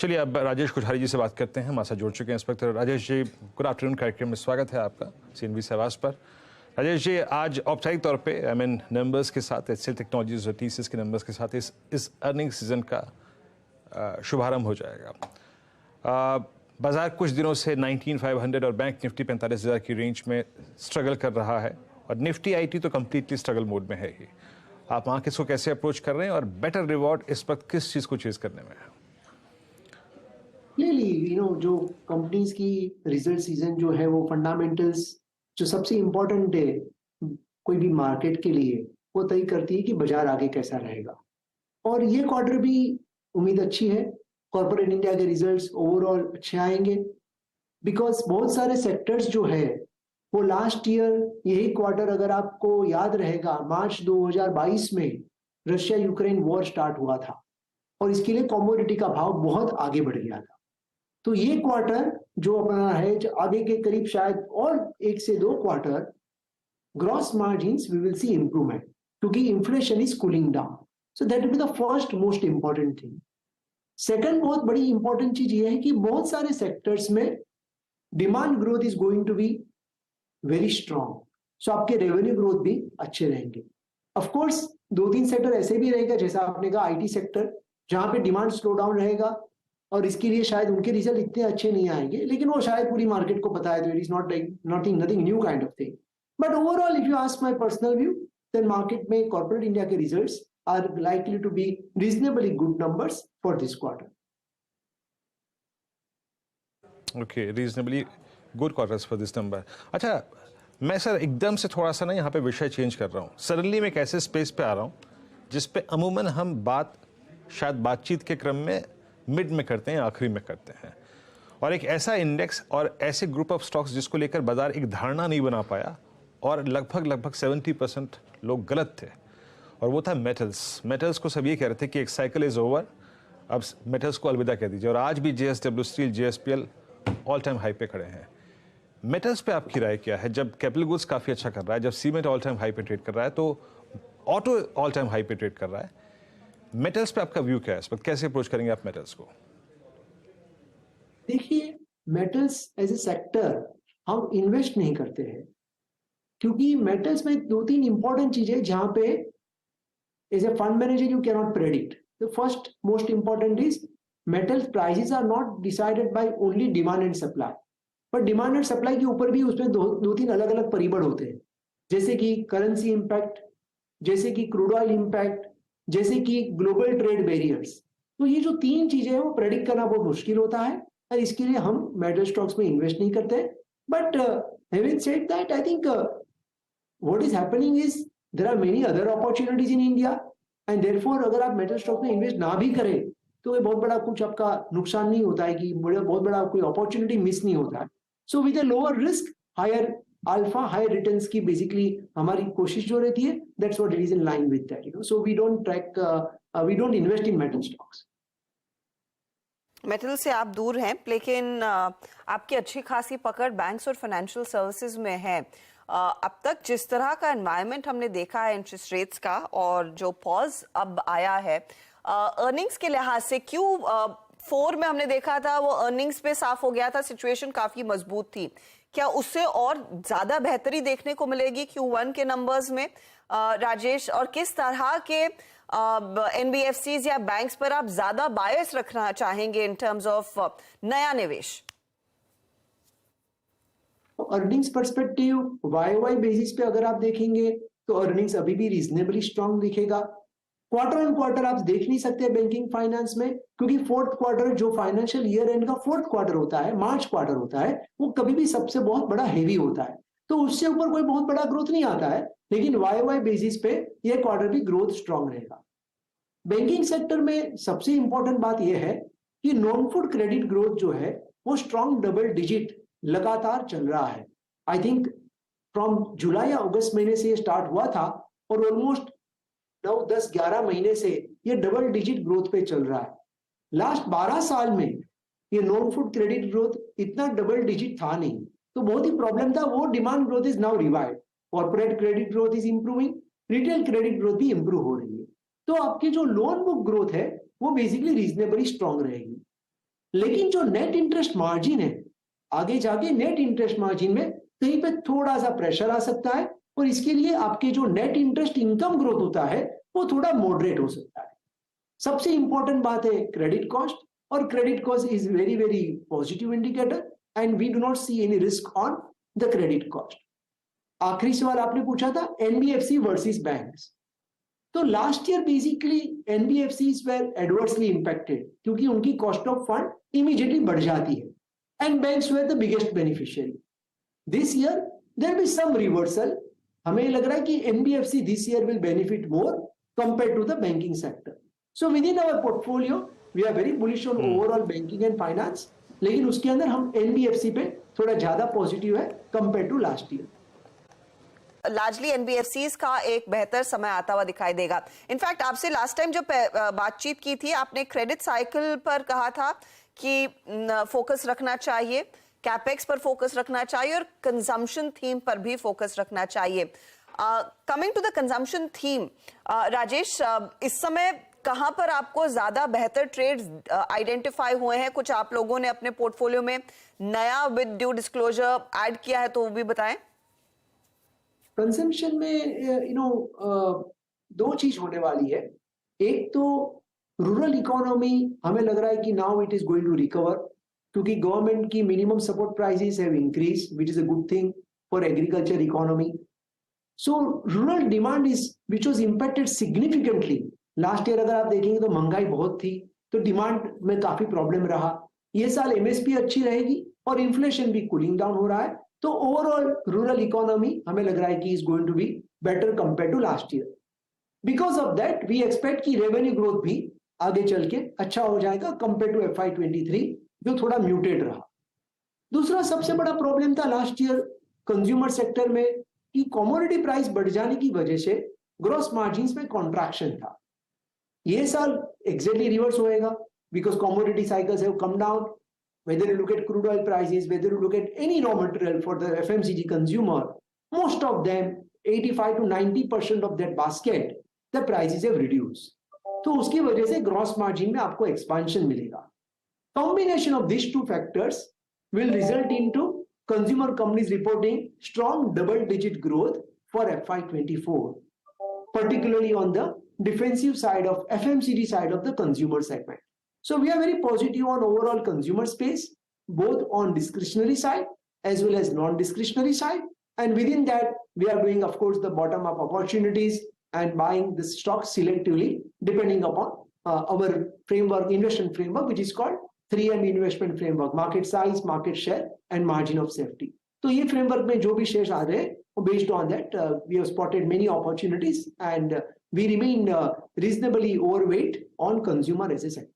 चलिए अब राजेश कोठारी जी से बात करते हैं, हमारे साथ जुड़ चुके हैं inspector Rajesh ji. Good afternoon, कार्यक्रम में स्वागत है आपका सीएनबी से आवाज़ पर। राजेश जी, आज औपचारिक तौर पे नंबर्स के साथ HCL टेक्नोलॉजीज और TCS के नंबर्स के साथ इस अर्निंग सीजन का शुभारंभ हो जाएगा। बाजार कुछ दिनों से 19,500 और बैंक निफ्टी 45,000 की रेंज में स्ट्रगल कर रहा है और निफ्टी IT तो कम्प्लीटली स्ट्रगल मोड में है ही। आप मार्केट्स को कैसे अप्रोच कर रहे हैं और बेटर रिवॉर्ड इस वक्त किस चीज़ को चेज करने में है? क्लियरली जो कंपनीज की रिजल्ट सीजन जो है वो फंडामेंटल्स जो सबसे इम्पोर्टेंट है कोई भी मार्केट के लिए, वो तय करती है कि बाजार आगे कैसा रहेगा। और ये क्वार्टर भी उम्मीद अच्छी है, कॉर्पोरेट इंडिया के रिजल्ट्स ओवरऑल अच्छे आएंगे बिकॉज बहुत सारे सेक्टर्स जो है वो लास्ट ईयर यही क्वार्टर, अगर आपको याद रहेगा, मार्च 2022 में रशिया यूक्रेन वॉर स्टार्ट हुआ था और इसके लिए कमोडिटी का भाव बहुत आगे बढ़ गया था। तो ये क्वार्टर जो अपना है, जो आगे के करीब शायद और 1 से 2 quarter gross margins we will see improvement क्योंकि inflation is cooling down. So that will be the first most important thing. Second बहुत बड़ी इंपॉर्टेंट चीज ये है कि बहुत सारे सेक्टर्स में demand growth is going to be very strong, so आपके रेवेन्यू ग्रोथ भी अच्छे रहेंगे। ऑफ कोर्स 2-3 सेक्टर ऐसे भी रहेगा, जैसा आपने कहा IT सेक्टर, जहां पे डिमांड स्लो डाउन रहेगा और इसके लिए शायद उनके रिजल्ट इतने अच्छे नहीं आएंगे, लेकिन वो शायद पूरी मार्केट को पता है, तो it is not like nothing new kind of thing. But overall if you ask my personal view, then market में कॉर्पोरेट इंडिया के results are likely to be reasonably good numbers for this quarter. Okay, reasonably good quarters for this number. अच्छा, मैं sir एकदम से थोड़ा सा ना यहाँ पे विषय चेंज कर रहा हूँ। सडनली मैं एक ऐसे स्पेस पे आ रहा हूँ जिस पे अमूमन हम शायद बातचीत के क्रम में मिड में करते हैं, आखिरी में करते हैं, और एक ऐसा इंडेक्स और ऐसे ग्रुप ऑफ स्टॉक्स जिसको लेकर बाजार एक धारणा नहीं बना पाया और लगभग 70% लोग गलत थे, और वो था मेटल्स को सब ये कह रहे थे कि एक साइकिल इज ओवर, अब मेटल्स को अलविदा कह दीजिए। और आज भी JSW steel, JSPL all time high पे खड़े हैं। मेटल्स पे आपकी राय क्या है? जब कैपिटल गुड्स काफ़ी अच्छा कर रहा है, जब सीमेंट ऑल टाइम हाई पे ट्रेड कर रहा है, तो ऑटो ऑल टाइम हाई पे ट्रेड कर रहा है, मेटल्स पे आपका व्यू क्या है इस वक्त? कैसे अप्रोच करेंगे आप मेटल्स को? देखिए, मेटल्स एज ए सेक्टर हम इन्वेस्ट नहीं करते हैं क्योंकि मेटल्स में 2-3 इंपॉर्टेंट चीजें जहां पे as a fund manager you can not predict. The first most important is metals prices are not decided by only demand and supply, पर डिमांड एंड सप्लाई के ऊपर भी उसमें 2-3 अलग अलग परिबड़ होते हैं, जैसे कि करेंसी इंपैक्ट, जैसे कि क्रूड ऑयल इंपैक्ट, जैसे कि ग्लोबल ट्रेड बैरियर्स। तो ये जो 3 चीजें हैं वो प्रेडिक्ट करना बहुत मुश्किल होता है और इसके लिए हम मेटल स्टॉक्स में इन्वेस्ट नहीं करते। But having said that, I think what is happening is there are many other opportunities in India and therefore अगर आप मेटल स्टॉक में इन्वेस्ट ना भी करें तो ये बहुत बड़ा कुछ आपका नुकसान नहीं होता है कि बहुत बड़ा कोई अपॉर्चुनिटी मिस नहीं होता है। So with a lower risk higher alpha, high returns की बेसिकली हमारी कोशिश जो रहती है, that's what it is in line with that, so we don't invest in metal stocks. Metal से आप दूर हैं, लेकिन आपकी अच्छी खासी पकड़ बैंक्स और फाइनेंशियल सर्विसेज में है। अब तक जिस तरह का एनवायरनमेंट हमने देखा है इंटरेस्ट रेट्स का, और जो पॉज अब आया है अर्निंग्स के लिहाज से, Q4 में हमने देखा था वो अर्निंग्स पे साफ हो गया था, सिचुएशन काफी मजबूत थी। क्या उससे और ज्यादा बेहतरी देखने को मिलेगी Q1 के नंबर्स में, राजेश? और किस तरह के NBFCs या बैंक्स पर आप ज्यादा बायस रखना चाहेंगे इन टर्म्स ऑफ नया निवेश? अर्निंग्स पर्सपेक्टिव YOY बेसिस पे अगर आप देखेंगे तो अर्निंग्स अभी भी रीजनेबली स्ट्रांग दिखेगा। क्वार्टर ऑन क्वार्टर आप देख नहीं सकते बैंकिंग फाइनेंस में, क्योंकि फोर्थ क्वार्टर जो फाइनेंशियल ईयर एंड का फोर्थ क्वार्टर होता है, मार्च क्वार्टर होता है, वो कभी भी सबसे बहुत बड़ा हेवी होता है, तो उससे ऊपर कोई बहुत बड़ा ग्रोथ नहीं आता है। लेकिन YOY बेसिस पे ये क्वार्टर भी ग्रोथ स्ट्रांग रहेगा। बैंकिंग सेक्टर में सबसे इंपॉर्टेंट बात यह है कि नॉन फूड क्रेडिट ग्रोथ जो है वो स्ट्रांग डबल डिजिट लगातार चल रहा है। आई थिंक फ्रॉम जुलाई या अगस्त महीने से ये स्टार्ट हुआ था और ऑलमोस्ट 9, 10, 11 महीने से ये डबल डिजिट ग्रोथ पे चल रहा है। लास्ट 12 साल में ये नॉन फूड क्रेडिट ग्रोथ इतना डबल डिजिट था नहीं, तो बहुत ही प्रॉब्लम था। वो demand growth is now revived, corporate credit growth is improving, retail credit growth भी इंप्रूव हो रही है। तो आपकी जो लोन बुक ग्रोथ है वो बेसिकली रीजनेबली स्ट्रांग रहेगी। लेकिन जो नेट इंटरेस्ट मार्जिन है, आगे जाके नेट इंटरेस्ट मार्जिन में कहीं पे थोड़ा सा प्रेशर आ सकता है और इसके लिए आपके जो नेट इंटरेस्ट इनकम ग्रोथ होता है वो थोड़ा मॉडरेट हो सकता है। सबसे इंपॉर्टेंट बात है क्रेडिट कॉस्ट, और credit cost is very very positive indicator and we do not see any risk on the credit cost. आखिरी सवाल आपने पूछा था एनबीएफसी वर्सेस बैंक्स। तो last year basically NBFCs were adversely impacted क्योंकि उनकी कॉस्ट ऑफ फंड इमीडिएटली बढ़ जाती है and banks were the biggest beneficiary. This year there be some reversal. हमें लग रहा है कि NBFC this year will benefit more compare to the banking sector. So within our portfolio we are very bullish on overall banking and finance, लेकिन उसके अंदर हम NBFC पे थोड़ा ज्यादा पॉजिटिव है compare to last year. Largely NBFCs का एक बेहतर समय आता हुआ दिखाई देगा। इनफैक्ट आपसे लास्ट टाइम जब बातचीत की थी आपने क्रेडिट साइकिल पर कहा था कि फोकस रखना चाहिए, कैपेक्स पर फोकस रखना चाहिए और कंजम्पशन थीम पर भी फोकस रखना चाहिए। Coming to the consumption theme, Rajesh, इस समय कहां पर आपको ज्यादा बेहतर ट्रेड्स आइडेंटिफाई हुए हैं? कुछ आप लोगों ने अपने पोर्टफोलियो में नया विद ड्यू डिस्क्लोजर ऐड किया है तो वो भी बताएं। कंजम्पशन में दो चीज होने वाली है। एक तो रूरल इकोनॉमी हमें लग रहा है कि now it is going to recover क्योंकि गवर्नमेंट की minimum support prices have increase which is a good thing for agriculture economy. So rural demand is which was impacted significantly. Last year अगर आप देखेंगे तो महंगाई बहुत थी तो डिमांड में काफी प्रॉब्लम रहा। ये साल एमएसपी अच्छी रहेगी और इन्फ्लेशन भी कूलिंग डाउन हो रहा है, तो ओवरऑल रूरल इकोनॉमी हमें लग रहा है कि is going to be better compare to last year. Because of that we expect कि रेवेन्यू ग्रोथ भी आगे चल के अच्छा हो जाएगा कंपेयर टू FY23 जो थोड़ा म्यूटेड रहा। दूसरा सबसे बड़ा प्रॉब्लम था लास्ट ईयर कंज्यूमर सेक्टर में कि कमोडिटी प्राइस बढ़ जाने की वजह से ग्रॉस मार्जिन्स में कॉन्ट्रैक्शन था। ये साल एग्जैक्टली रिवर्स होएगा because commodity cycles have come down. Whether you look at crude oil prices, whether you look at any raw material for the FMCG consumer, most of them, 85 to 90% of that basket, the prices have reduced. तो उसकी वजह से gross margin में आपको expansion मिलेगा। Combination of these two factors will result into consumer companies reporting strong double-digit growth for FY24, particularly on the defensive side of FMCG side of the consumer segment. So we are very positive on overall consumer space, both on discretionary side as well as non-discretionary side. And within that, we are doing, of course, the bottom-up opportunities and buying the stocks selectively, depending upon our framework, investment framework, which is called 3M investment framework: market size, market share, and margin of safety. तो ये framework में जो भी shares आ रहे हैं, based on that, we have spotted many opportunities, and we remain reasonably overweight on consumer as a sector.